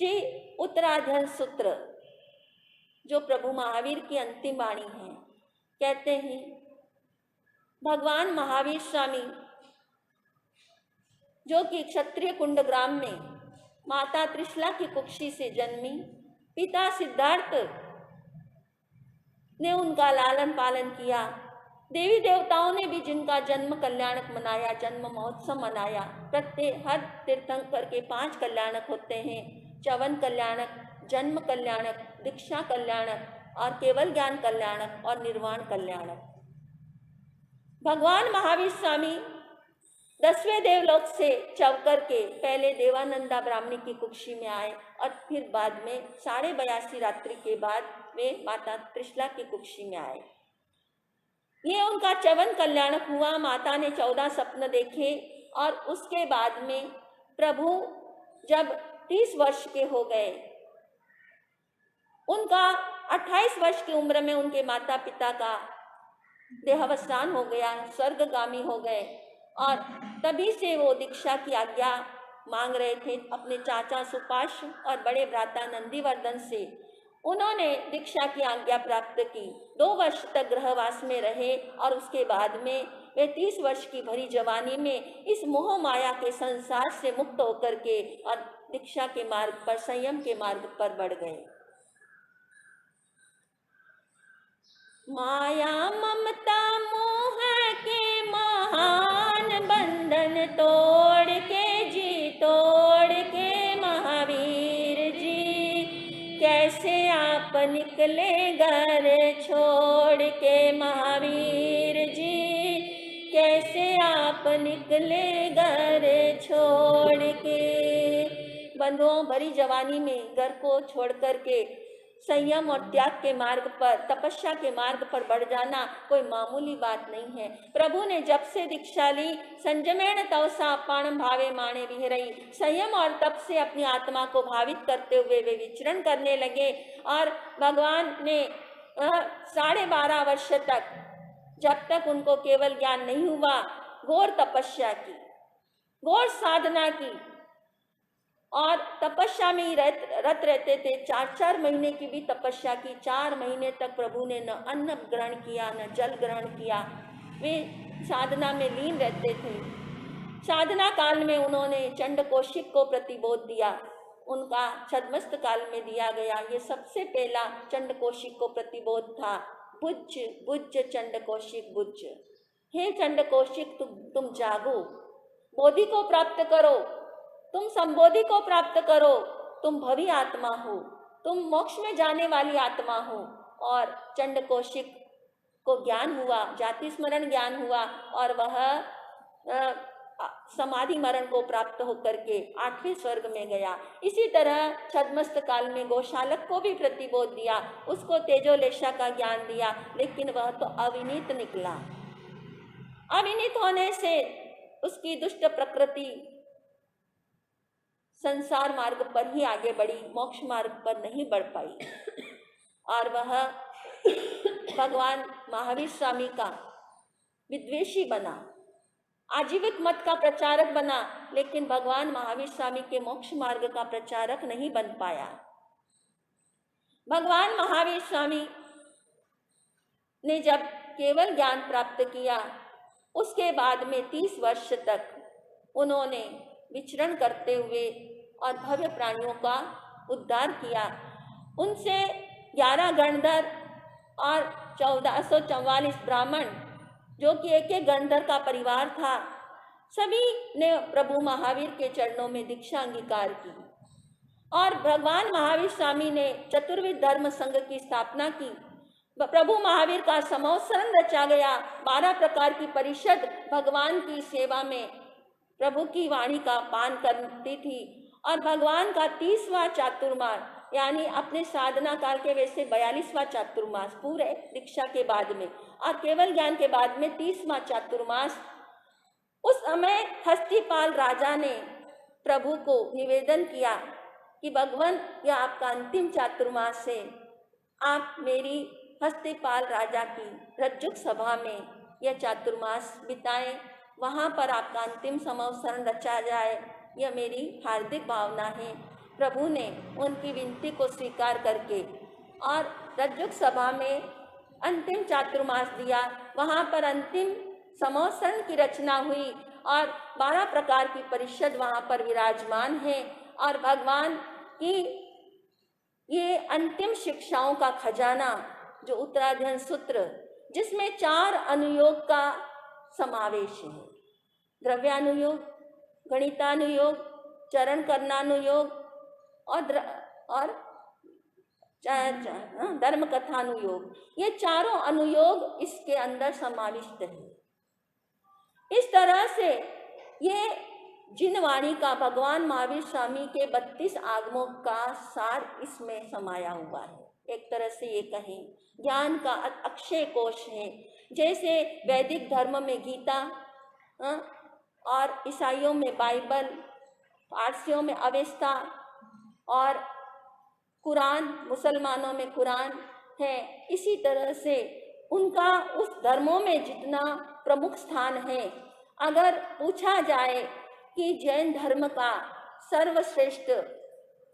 श्री उत्तराधर सूत्र जो प्रभु महावीर की अंतिम वाणी है, कहते हैं भगवान महावीर स्वामी जो कि क्षत्रिय कुंडग्राम में माता त्रिशला की कुक्षी से जन्मी, पिता सिद्धार्थ ने उनका लालन पालन किया। देवी देवताओं ने भी जिनका जन्म कल्याणक मनाया, जन्म महोत्सव मनाया। प्रत्येक हर तीर्थंकर के 5 कल्याणक होते हैं, च्यवन कल्याणक, जन्म कल्याणक, दीक्षा कल्याणक और केवल ज्ञान कल्याणक और निर्वाण कल्याणक। भगवान महावीर स्वामी 10वें देवलोक से चवकर के पहले देवानंदा ब्राह्मणी की कुक्षी में आए और फिर बाद में 82.5 रात्रि के बाद वे माता त्रिशला की कुक्षी में आए। ये उनका च्यवन कल्याणक हुआ। माता ने 14 स्वप्न देखे और उसके बाद में प्रभु जब 30 वर्ष के हो गए, उनका 28 वर्ष की उम्र में उनके माता पिता का देहावसान हो गया, स्वर्गगामी हो गए और तभी से वो दीक्षा की आज्ञा मांग रहे थे अपने चाचा सुपाश और बड़े भ्राता नंदीवर्धन से। उन्होंने दीक्षा की आज्ञा प्राप्त की, 2 वर्ष तक गृहवास में रहे और उसके बाद में वे 30 वर्ष की भरी जवानी में इस मोह माया के संसार से मुक्त होकर के और दीक्षा के मार्ग पर, संयम के मार्ग पर बढ़ गए। माया ममता मोह के महान बंधन तोड़ के जी, तोड़ के महावीर जी, कैसे आप निकले घर छोड़ के महावीर जी, कैसे आप निकले घर छोड़ के। बंधुओं, भरी जवानी में घर को छोड़ कर के संयम और त्याग के मार्ग पर, तपस्या के मार्ग पर बढ़ जाना कोई मामूली बात नहीं है। प्रभु ने जब से दीक्षा ली, संयमेण तवसा पाणम भावे माणे विहरई, संयम और तप से अपनी आत्मा को भावित करते हुए वे विचरण करने लगे और भगवान ने 12.5 वर्ष तक, जब तक उनको केवल ज्ञान नहीं हुआ, घोर तपस्या की, घोर साधना की और तपस्या में ही रत रहते थे। 4-4 महीने की भी तपस्या की। 4 महीने तक प्रभु ने न अन्न ग्रहण किया, न जल ग्रहण किया। वे साधना में लीन रहते थे। साधना काल में उन्होंने चंड कौशिक को प्रतिबोध दिया, उनका छद्मस्त काल में दिया गया। ये सबसे पहला चंड कौशिक को प्रतिबोध था। बुझ बुझ चंड कौशिक बुझ, हे चंड कौशिक तुम जागो, बोधि को प्राप्त करो, तुम संबोधि को प्राप्त करो, तुम भवी आत्मा हो, तुम मोक्ष में जाने वाली आत्मा हो। और चंड कौशिक को ज्ञान हुआ, जाति स्मरण ज्ञान हुआ और वह समाधि मरण को प्राप्त होकर के 8वें स्वर्ग में गया। इसी तरह छद्मस्त काल में गोशालक को भी प्रतिबोध दिया, उसको तेजोलेशा का ज्ञान दिया, लेकिन वह तो अविनीत निकला। अविनीत होने से उसकी दुष्ट प्रकृति संसार मार्ग पर ही आगे बढ़ी, मोक्ष मार्ग पर नहीं बढ़ पाई और वह भगवान महावीर स्वामी का विद्वेषी बना, आजीविक मत का प्रचारक बना, लेकिन भगवान महावीर स्वामी के मोक्ष मार्ग का प्रचारक नहीं बन पाया। भगवान महावीर स्वामी ने जब केवल ज्ञान प्राप्त किया, उसके बाद में 30 वर्ष तक उन्होंने विचरण करते हुए और भव्य प्राणियों का उद्धार किया। उनसे 11 गणधर और 1444 ब्राह्मण, जो कि एक गणधर का परिवार था, सभी ने प्रभु महावीर के चरणों में दीक्षा अंगीकार की और भगवान महावीर स्वामी ने चतुर्विध धर्म संघ की स्थापना की। प्रभु महावीर का समवसरण रचा गया। 12 प्रकार की परिषद भगवान की सेवा में प्रभु की वाणी का पान करती थी और भगवान का 30वां चातुर्मास, यानी अपने साधना काल के वैसे 42वां चातुर्मास, पूरे दीक्षा के बाद में और केवल ज्ञान के बाद में 30वां चातुर्मास, उस समय हस्तिपाल राजा ने प्रभु को निवेदन किया कि भगवान, यह आपका अंतिम चातुर्मास है, आप मेरी हस्तिपाल राजा की रज्जुक सभा में यह चातुर्मास बिताएं, वहाँ पर आपका अंतिम समवसरण रचा जाए, यह मेरी हार्दिक भावना है। प्रभु ने उनकी विनती को स्वीकार करके और रज्जुक सभा में अंतिम चातुर्मास दिया। वहाँ पर अंतिम समोसन की रचना हुई और 12 प्रकार की परिषद वहाँ पर विराजमान है और भगवान की ये अंतिम शिक्षाओं का खजाना जो उत्तराध्ययन सूत्र, जिसमें 4 अनुयोग का समावेश है, द्रव्यानुयोग, गणितानुयोग, चरण करनानुयोग और धर्म कथानुयोग, ये चारों अनुयोग इसके अंदर समाविष्ट है। इस तरह से ये जिन वाणी का भगवान महावीर स्वामी के 32 आगमों का सार इसमें समाया हुआ है। एक तरह से ये कहें ज्ञान का अक्षय कोश है। जैसे वैदिक धर्म में गीता और ईसाइयों में बाइबल, पारसियों में अवेस्ता और कुरान, मुसलमानों में कुरान है, इसी तरह से उनका उस धर्मों में जितना प्रमुख स्थान है। अगर पूछा जाए कि जैन धर्म का सर्वश्रेष्ठ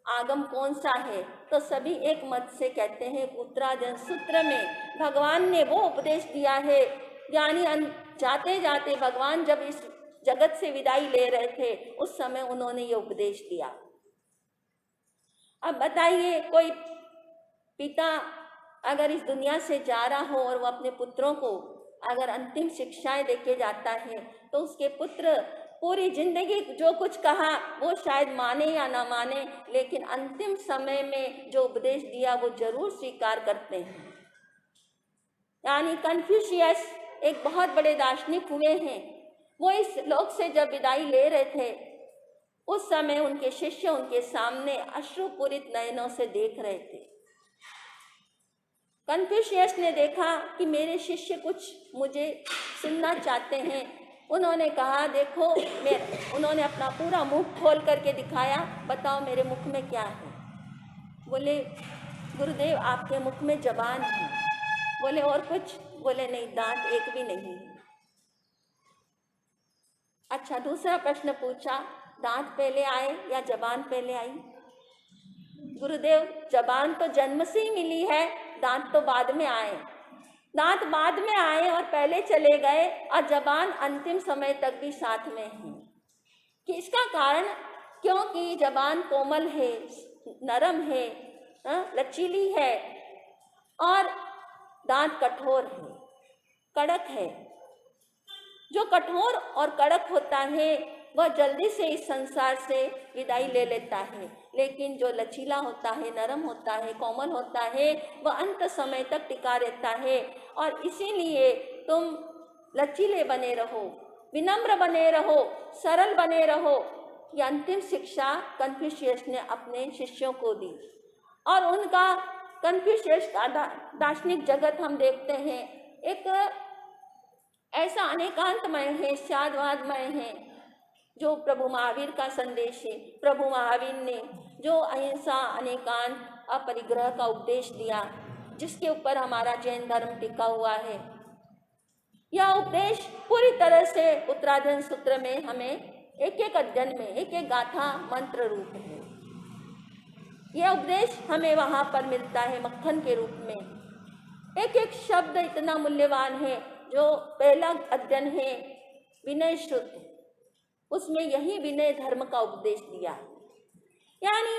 आगम कौन सा है, तो सभी एक मत से कहते हैं उत्तराध्ययन सूत्र में भगवान ने वो उपदेश दिया है। यानी जाते जाते भगवान जब इस जगत से विदाई ले रहे थे उस समय उन्होंने ये उपदेश दिया। अब बताइए, कोई पिता अगर इस दुनिया से जा रहा हो और वो अपने पुत्रों को अगर अंतिम शिक्षाएं देके जाता है तो उसके पुत्र पूरी जिंदगी जो कुछ कहा वो शायद माने या ना माने, लेकिन अंतिम समय में जो उपदेश दिया वो जरूर स्वीकार करते हैं। यानी कन्फ्यूशियस एक बहुत बड़े दार्शनिक हुए हैं। वो इस लोक से जब विदाई ले रहे थे उस समय उनके शिष्य उनके सामने अश्रुपूरित नयनों से देख रहे थे। कन्फ्यूशियस ने देखा कि मेरे शिष्य कुछ मुझे सुनना चाहते हैं। उन्होंने कहा, देखो, उन्होंने अपना पूरा मुंह खोल करके दिखाया, बताओ मेरे मुख में क्या है। बोले, गुरुदेव आपके मुख में जबान है। बोले, और कुछ? बोले, नहीं, दांत एक भी नहीं। अच्छा, दूसरा प्रश्न पूछा, दांत पहले आए या जबान पहले आई? गुरुदेव, जबान तो जन्म से ही मिली है, दांत तो बाद में आए। दांत बाद में आए और पहले चले गए और जबान अंतिम समय तक भी साथ में है। कि इसका कारण, क्योंकि जबान कोमल है, नरम है, लचीली है और दांत कठोर है, कड़क है। जो कठोर और कड़क होता है वह जल्दी से इस संसार से विदाई ले लेता है, लेकिन जो लचीला होता है, नरम होता है, कोमल होता है, वह अंत समय तक टिका रहता है। और इसीलिए तुम लचीले बने रहो, विनम्र बने रहो, सरल बने रहो। ये अंतिम शिक्षा कन्फ्यूशियस ने अपने शिष्यों को दी। और उनका कन्फ्यूशियस का दार्शनिक जगत हम देखते हैं एक ऐसा अनेकांतमय है, शादवादमय है, जो प्रभु महावीर का संदेश है। प्रभु महावीर ने जो अहिंसा, अनेकांत, अपरिग्रह का उपदेश दिया, जिसके ऊपर हमारा जैन धर्म टिका हुआ है, यह उपदेश पूरी तरह से उत्तराध्ययन सूत्र में हमें एक एक अध्ययन में एक एक गाथा मंत्र रूप है। यह उपदेश हमें वहाँ पर मिलता है मक्खन के रूप में। एक एक शब्द इतना मूल्यवान है। जो पहला अध्ययन है विनय शुद्ध, उसमें यही विनय धर्म का उपदेश दिया। यानी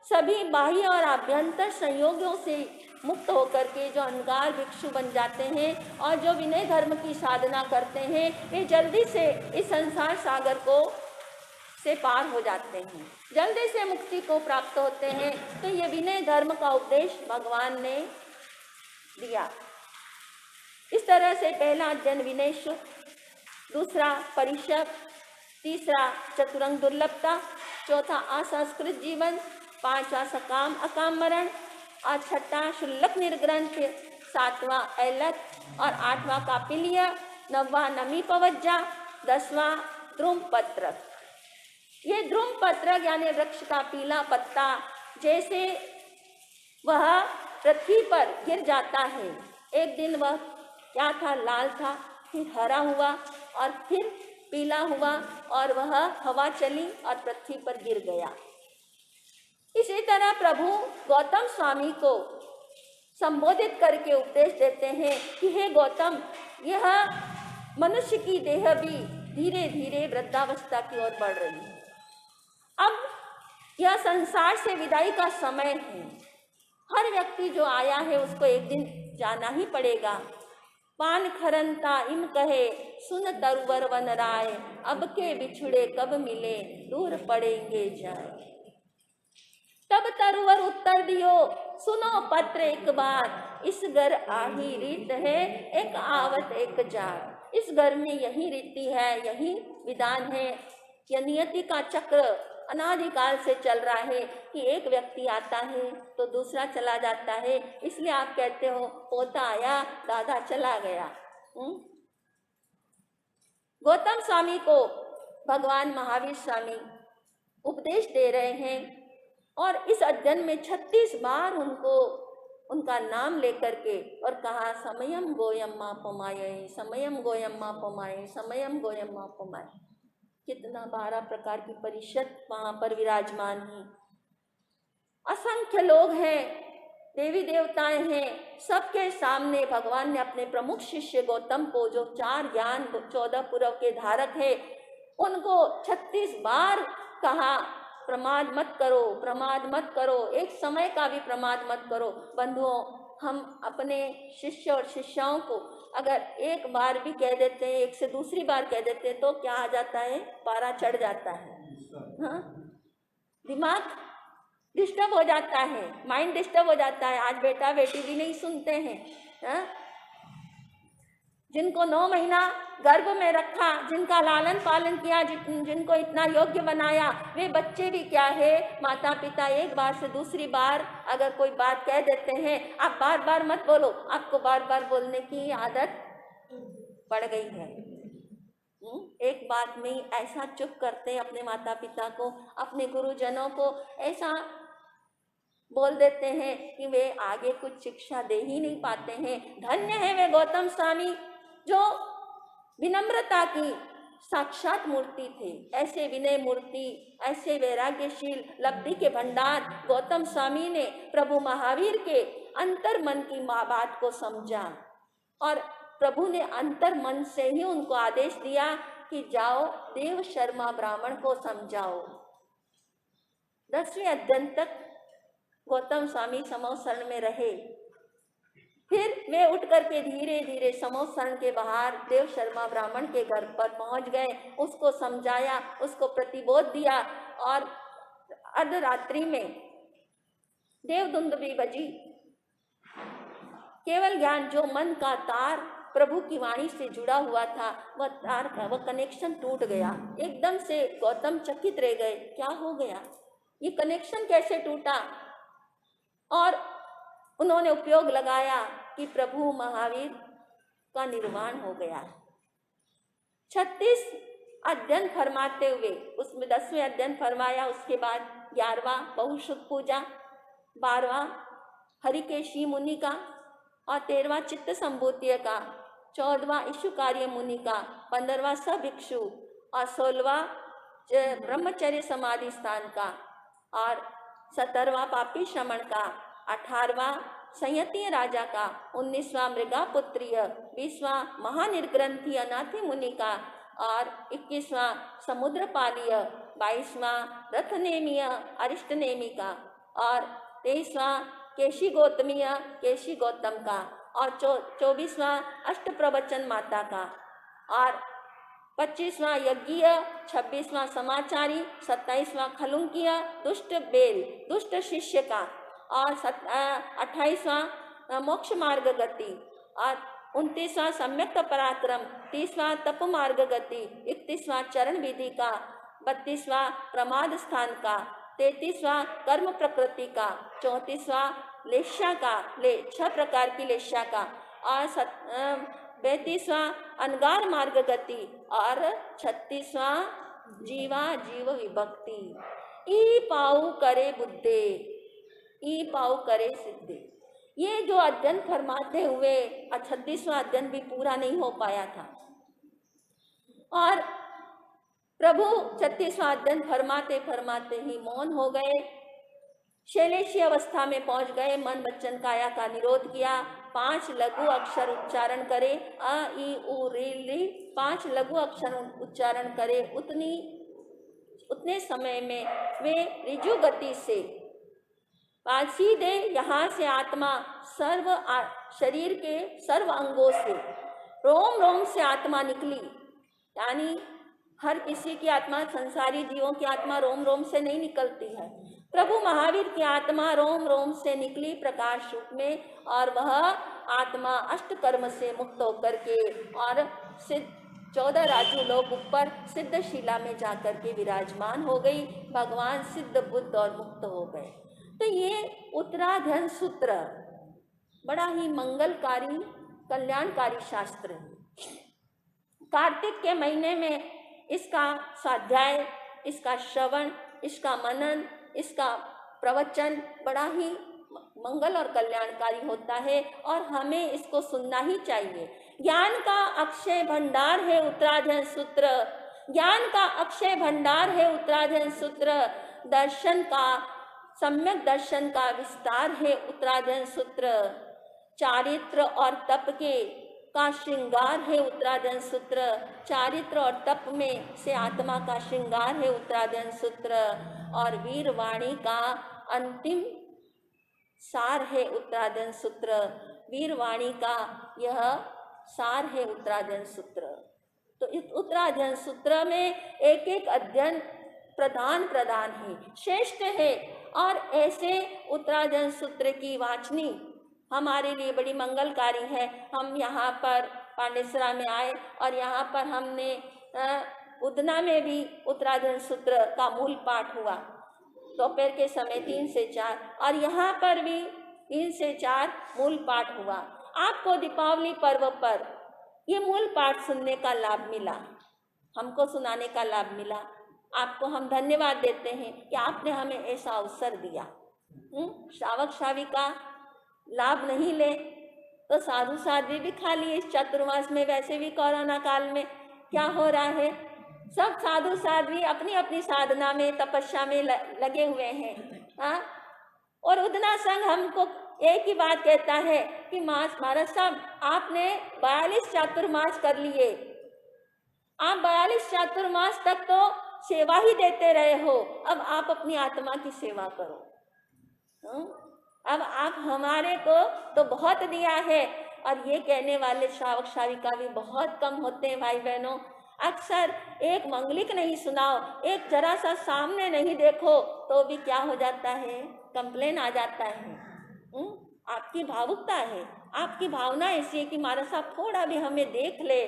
सभी बाह्य और आभ्यंतर संयोगों से मुक्त होकर के जो अनगार भिक्षु बन जाते हैं और जो विनय धर्म की साधना करते हैं, वे जल्दी से इस संसार सागर को से पार हो जाते हैं, जल्दी से मुक्ति को प्राप्त होते हैं। तो ये विनय धर्म का उपदेश भगवान ने दिया। इस तरह से पहला अध्ययन विनय शुद्ध, दूसरा परिषद, तीसरा चतुरंग दुर्लभता, चौथा असंस्कृत जीवन, पांचवा सकाम अकाम मरण और छठा शुल्लक निर्ग्रंथ, सातवां ऐलक और आठवां कापिल्य, नौवां नमी पवज्जा, 10वां द्रुम पत्रक। ये द्रुम पत्रक यानी वृक्ष का पीला पत्ता जैसे वह पृथ्वी पर गिर जाता है, एक दिन वह क्या था, लाल था, फिर हरा हुआ और फिर पीला हुआ और वह हवा चली और पृथ्वी पर गिर गया। इसी तरह प्रभु गौतम स्वामी को संबोधित करके उपदेश देते हैं कि हे गौतम, यह मनुष्य की देह भी धीरे धीरे वृद्धावस्था की ओर बढ़ रही है। अब यह संसार से विदाई का समय है। हर व्यक्ति जो आया है उसको एक दिन जाना ही पड़ेगा। पान खरनता इम कहे सुन तरुवर वन राय, अब के बिछुड़े कब मिले दूर पड़ेंगे जाए। तब तरुवर उत्तर दियो सुनो पत्र एक बार, इस घर आही रीत है एक आवत एक जार। इस घर में यही रीति है, यही विधान है। यह नियति का चक्र अनादिकाल से चल रहा है कि एक व्यक्ति आता है तो दूसरा चला जाता है। इसलिए आप कहते हो पोता आया दादा चला गया। गौतम स्वामी को भगवान महावीर स्वामी उपदेश दे रहे हैं और इस अध्ययन में 36 बार उनको उनका नाम लेकर के और कहा समयम गोयम्मा पमाये, समयम गोयम्मा पमाये, समयम गोयम्मा पमाये। कितना 12 प्रकार की परिषद वहाँ पर विराजमान है। असंख्य लोग हैं, देवी देवताएं हैं। सबके सामने भगवान ने अपने प्रमुख शिष्य गौतम को, जो 4 ज्ञान 14 पुरव के धारक है, उनको 36 बार कहा प्रमाद मत करो, प्रमाद मत करो, एक समय का भी प्रमाद मत करो। बंधुओं, हम अपने शिष्य और शिष्याओं को अगर एक बार भी कह देते हैं, एक से दूसरी बार कह देते हैं तो क्या आ जाता है, पारा चढ़ जाता है। हाँ, दिमाग डिस्टर्ब हो जाता है, माइंड डिस्टर्ब हो जाता है। आज बेटा बेटी भी नहीं सुनते हैं। हाँ? जिनको 9 महीना गर्भ में रखा, जिनका लालन पालन किया, जिनको इतना योग्य बनाया, वे बच्चे भी क्या है, माता पिता एक बार से दूसरी बार अगर कोई बात कह देते हैं, आप बार बार मत बोलो, आपको बार बार बोलने की आदत पड़ गई है। एक बात में ऐसा चुप करते हैं अपने माता पिता को, अपने गुरुजनों को ऐसा बोल देते हैं कि वे आगे कुछ शिक्षा दे ही नहीं पाते हैं। धन्य है वे गौतम स्वामी जो विनम्रता की साक्षात मूर्ति थे। ऐसे विनय मूर्ति, ऐसे वैराग्यशील लब्धि के भंडार गौतम स्वामी ने प्रभु महावीर के अंतर मन की बात को समझा और प्रभु ने अंतर मन से ही उनको आदेश दिया कि जाओ देव शर्मा ब्राह्मण को समझाओ। 10वें अध्ययन तक गौतम स्वामी समोसरण में रहे। फिर वे उठ करके धीरे धीरे समोसरण के बाहर देव शर्मा ब्राह्मण के घर पर पहुंच गए, उसको समझाया, उसको प्रतिबोध दिया और अर्धरात्रि में देवदुंदुभी बजी। केवल ज्ञान, जो मन का तार प्रभु की वाणी से जुड़ा हुआ था, वह तार का वह कनेक्शन टूट गया। एकदम से गौतम चकित रह गए, क्या हो गया, ये कनेक्शन कैसे टूटा? और उन्होंने उपयोग लगाया कि प्रभु महावीर का निर्वाण हो गया। 36 अध्ययन फरमाते हुए उसमें 10वें अध्ययन फरमाया, उसके बाद 11वां बहुशुद्ध पूजा, 12वां हरिकेशी मुनि का और 13वां चित्त संभूतिय का, 14वां ईशु कार्य मुनि का, 15वां सभिक्षु और 16वां ब्रह्मचर्य समाधि स्थान का और 17वां पापी श्रमण का, 18वां संयतीय राजा का, 19वां मृगा पुत्रीय, 20वां महानिर्ग्रंथी अनाथि मुनि का और 21वां समुद्रपालीय, 22वां रथनेमीय अरिष्टनेमी का और 23वां केशी गौतमीय केशी गौतम का और 24वां अष्ट प्रवचन माता का और 25वां यज्ञीय, 26वां समाचारी, 27वां खलुंकीय दुष्ट बेल दुष्ट शिष्य का और 28वां मोक्ष मार्ग गति और 29वां सम्यक पराक्रम, 30वां तप मार्ग गति, 31वां चरण विधि का, 32वां प्रमाद स्थान का, 33वां कर्म प्रकृति का, 34वां लेष्या का 6 प्रकार की लेष्या का और 32वां अनगार मार्ग गति और 36वां जीवा जीव विभक्ति। ई पाऊ करे बुद्धे, ई पाऊ करे सिद्धि। ये जो अध्ययन फरमाते हुए 36वां अध्ययन भी पूरा नहीं हो पाया था और प्रभु 36वां अध्ययन फरमाते फरमाते ही मौन हो गए। शैलेशी अवस्था में पहुंच गए, मन वचन काया का निरोध किया, 5 लघु अक्षर उच्चारण करे, अ ई उ री ली 5 लघु अक्षर उच्चारण करे, उतने समय में वे ऋजु गति से सीधे यहाँ से आत्मा शरीर के सर्व अंगों से रोम रोम से आत्मा निकली। यानी हर किसी की आत्मा, संसारी जीवों की आत्मा रोम रोम से नहीं निकलती है। प्रभु महावीर की आत्मा रोम रोम से निकली प्रकाश रूप में, और वह आत्मा अष्ट कर्म से मुक्त होकर के और सिद्ध 14 राजू लोग ऊपर सिद्ध शिला में जाकर के विराजमान हो गई। भगवान सिद्ध बुद्ध और मुक्त हो गए। तो ये उत्तराध्ययन सूत्र बड़ा ही मंगलकारी, कल्याणकारी शास्त्र है। कार्तिक के महीने में इसका स्वाध्याय, इसका श्रवण, इसका मनन, इसका प्रवचन बड़ा ही मंगल और कल्याणकारी होता है, और हमें इसको सुनना ही चाहिए। ज्ञान का अक्षय भंडार है उत्तराध्ययन सूत्र, ज्ञान का अक्षय भंडार है उत्तराध्ययन सूत्र। दर्शन का, सम्यक दर्शन का विस्तार है उत्तराध्ययन सूत्र। चारित्र और तप का श्रृंगार है उत्तराध्ययन सूत्र। चारित्र और तप में से आत्मा का श्रृंगार है उत्तराध्ययन सूत्र। और वीरवाणी का अंतिम सार है उत्तराध्ययन सूत्र। वीरवाणी का यह सार है उत्तराध्ययन सूत्र। तो इस उत्तराध्ययन सूत्र में एक एक अध्ययन प्रधान है, श्रेष्ठ है, और ऐसे उत्तराध्ययन सूत्र की वाचनी हमारे लिए बड़ी मंगलकारी है। हम यहाँ पर पांडेसरा में आए और यहाँ पर हमने उदना में भी उत्तराध्ययन सूत्र का मूल पाठ हुआ, दोपहर के समय 3 से 4, और यहाँ पर भी 3 से 4 मूल पाठ हुआ। आपको दीपावली पर्व पर ये मूल पाठ सुनने का लाभ मिला, हमको सुनाने का लाभ मिला। आपको हम धन्यवाद देते हैं कि आपने हमें ऐसा अवसर दिया। श्रावक श्राविका लाभ नहीं ले तो साधु साध्वी भी खा लिए इस चातुर्मास में। वैसे भी कोरोना काल में क्या हो रहा है, सब साधु साध्वी अपनी अपनी साधना में, तपस्या में लगे हुए हैं। हाँ, और उदना संघ हमको एक ही बात कहता है कि महाराज साहब आपने 42 चातुर्मास कर लिए, आप 42 चातुर्मास तक तो सेवा ही देते रहे हो, अब आप अपनी आत्मा की सेवा करो। अब आप हमारे को तो बहुत दिया है, और ये कहने वाले श्रावक श्राविका भी बहुत कम होते हैं भाई बहनों। अक्सर एक मंगलिक नहीं सुनाओ, एक जरा सा सामने नहीं देखो तो भी क्या हो जाता है, कंप्लेन आ जाता है। आपकी भावुकता है, आपकी भावना ऐसी है कि महाराज साहब थोड़ा भी हमें देख ले,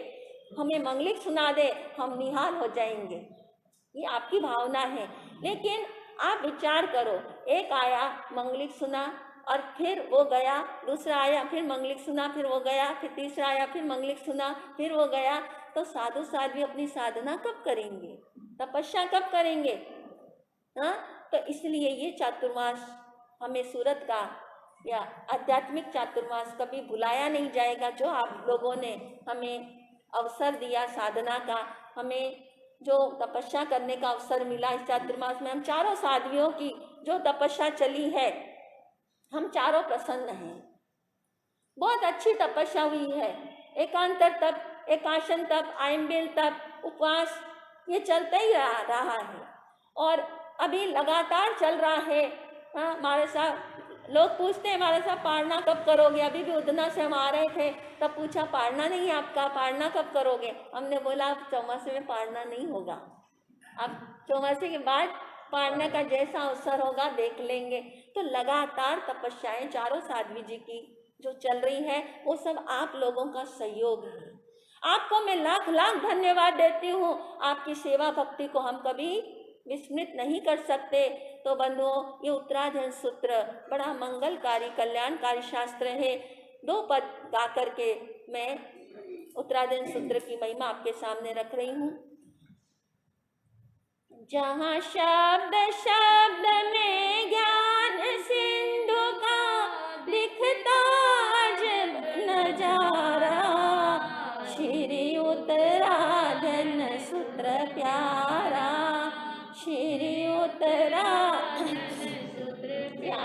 हमें मंगलिक सुना दे, हम निहाल हो जाएंगे। ये आपकी भावना है। लेकिन आप विचार करो, एक आया मंगलिक सुना और फिर वो गया, दूसरा आया फिर मंगलिक सुना फिर वो गया, फिर तीसरा आया फिर मंगलिक सुना फिर वो गया, तो साधु साध्वी अपनी साधना कब करेंगे, तपस्या कब करेंगे? हाँ, तो इसलिए ये चातुर्मास हमें सूरत का या आध्यात्मिक चातुर्मास कभी भुलाया नहीं जाएगा। जो आप लोगों ने हमें अवसर दिया साधना का, हमें जो तपस्या करने का अवसर मिला इस चातुर्मास में, हम चारों साध्वियों की जो तपस्या चली है, हम चारों प्रसन्न हैं। बहुत अच्छी तपस्या हुई है। एकांतर तप, एकाशन तप, आयम्बेल तप, उपवास, ये चलता ही रहा है और अभी लगातार चल रहा है। हाँ, हमारे साथ लोग पूछते हैं हमारे साथ पारना कब करोगे। अभी भी उदना से हम आ रहे थे तब पूछा पारना नहीं है आपका, पारना कब करोगे? हमने बोला अब चौमासे में पारना नहीं होगा, अब चौमासे के बाद पारना का जैसा अवसर होगा देख लेंगे। तो लगातार तपस्याएं चारों साध्वी जी की जो चल रही है वो सब आप लोगों का सहयोग है। आपको मैं लाख लाख धन्यवाद देती हूँ। आपकी सेवा भक्ति को हम कभी विस्मृत नहीं कर सकते। तो बंधुओं, ये उत्तराध्ययन सूत्र बड़ा मंगलकारी कल्याणकारी शास्त्र है। 2 पद गा करके मैं उत्तराध्ययन सूत्र की महिमा आपके सामने रख रही हूँ। जहाँ शब्द शब्द में ज्ञान सिंधु का दिखता जब नजारा, श्री उत्तराध्ययन सूत्र प्यारा, श्री उत्तराध्ययन सूत्र प्यारा।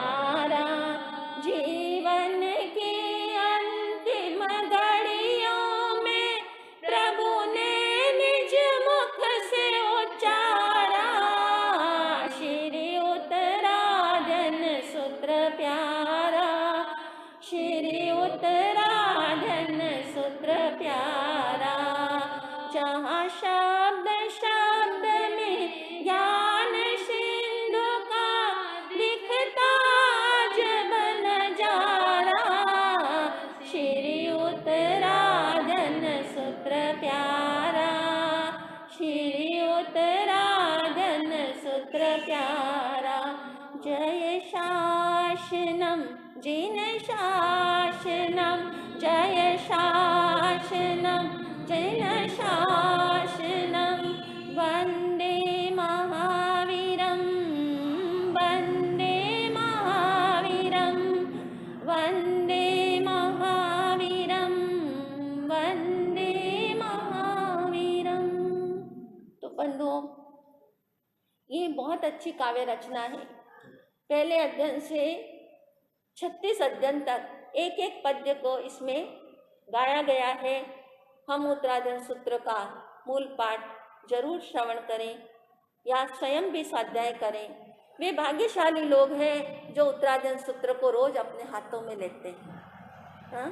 जय शासनं जिन शासनं जय शासनं जिन शासनं वन्दे महावीरं वन्दे महावीरं वन्दे महावीरं वन्दे महावीरं। तो बंधुओं, ये बहुत अच्छी काव्य रचना है। पहले अध्ययन से 36 अध्ययन तक एक एक पद्य को इसमें गाया गया है। हम उत्तराधन सूत्र का मूल पाठ जरूर श्रवण करें या स्वयं भी स्वाध्याय करें। वे भाग्यशाली लोग हैं जो उत्तराधन सूत्र को रोज अपने हाथों में लेते हैं। हाँ,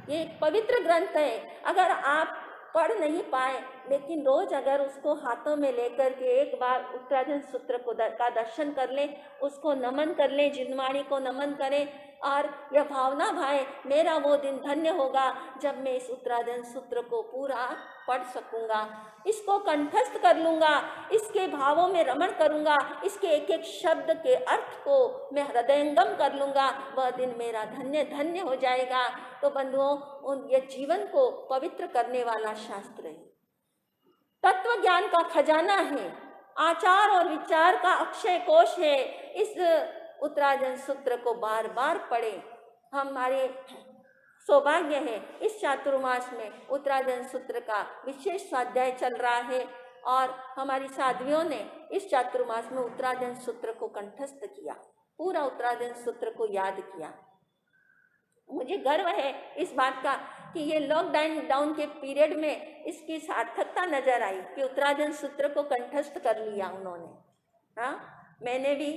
ये एक पवित्र ग्रंथ है। अगर आप पढ़ नहीं पाए लेकिन रोज अगर उसको हाथों में लेकर के एक बार उत्तराधन सूत्र को का दर्शन कर लें, उसको नमन कर लें, जिनवाणी को नमन करें और यह भावना भाए मेरा वो दिन धन्य होगा जब मैं इस उत्तराधन सूत्र को पूरा पढ़ सकूंगा, इसको कंठस्थ कर लूँगा, इसके भावों में रमण करूँगा, इसके एक एक शब्द के अर्थ को मैं हृदयंगम कर लूँगा, वह दिन मेरा धन्य धन्य हो जाएगा। तो बंधुओं, ये जीवन को पवित्र करने वाला शास्त्र है, तत्व ज्ञान का खजाना है, आचार और विचार का अक्षय कोश है। इस उत्तराधन सूत्र को बार बार पढ़ें। हमारे सौभाग्य है इस चातुर्मास में उत्तराधन सूत्र का विशेष स्वाध्याय चल रहा है और हमारी साध्वियों ने इस चातुर्मास में उत्तराधन सूत्र को कंठस्थ किया, पूरा उत्तराधन सूत्र को याद किया। मुझे गर्व है इस बात का कि ये लॉकडाउन के पीरियड में इसकी सार्थकता नजर आई कि उत्तराधन सूत्र को कंठस्थ कर लिया उन्होंने। हाँ, मैंने भी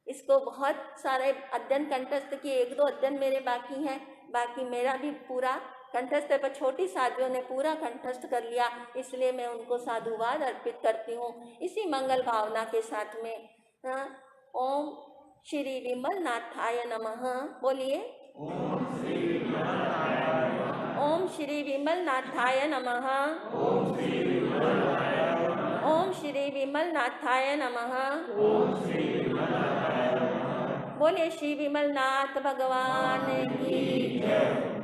इसको बहुत सारे अध्ययन कंठस्थ किए, 1-2 अध्ययन मेरे बाकी हैं, बाकी मेरा भी पूरा कंठस्थ है, पर छोटी साध्वियों ने पूरा कंठस्थ कर लिया, इसलिए मैं उनको साधुवाद अर्पित करती हूँ। इसी मंगल भावना के साथ में ओम श्री विमल नाथाय नमः बोलिए। ओम श्री विमल नाथाय नमः। ओम श्री विमल नाथाय नमः। बोलिए श्री विमल नाथ भगवान की जय।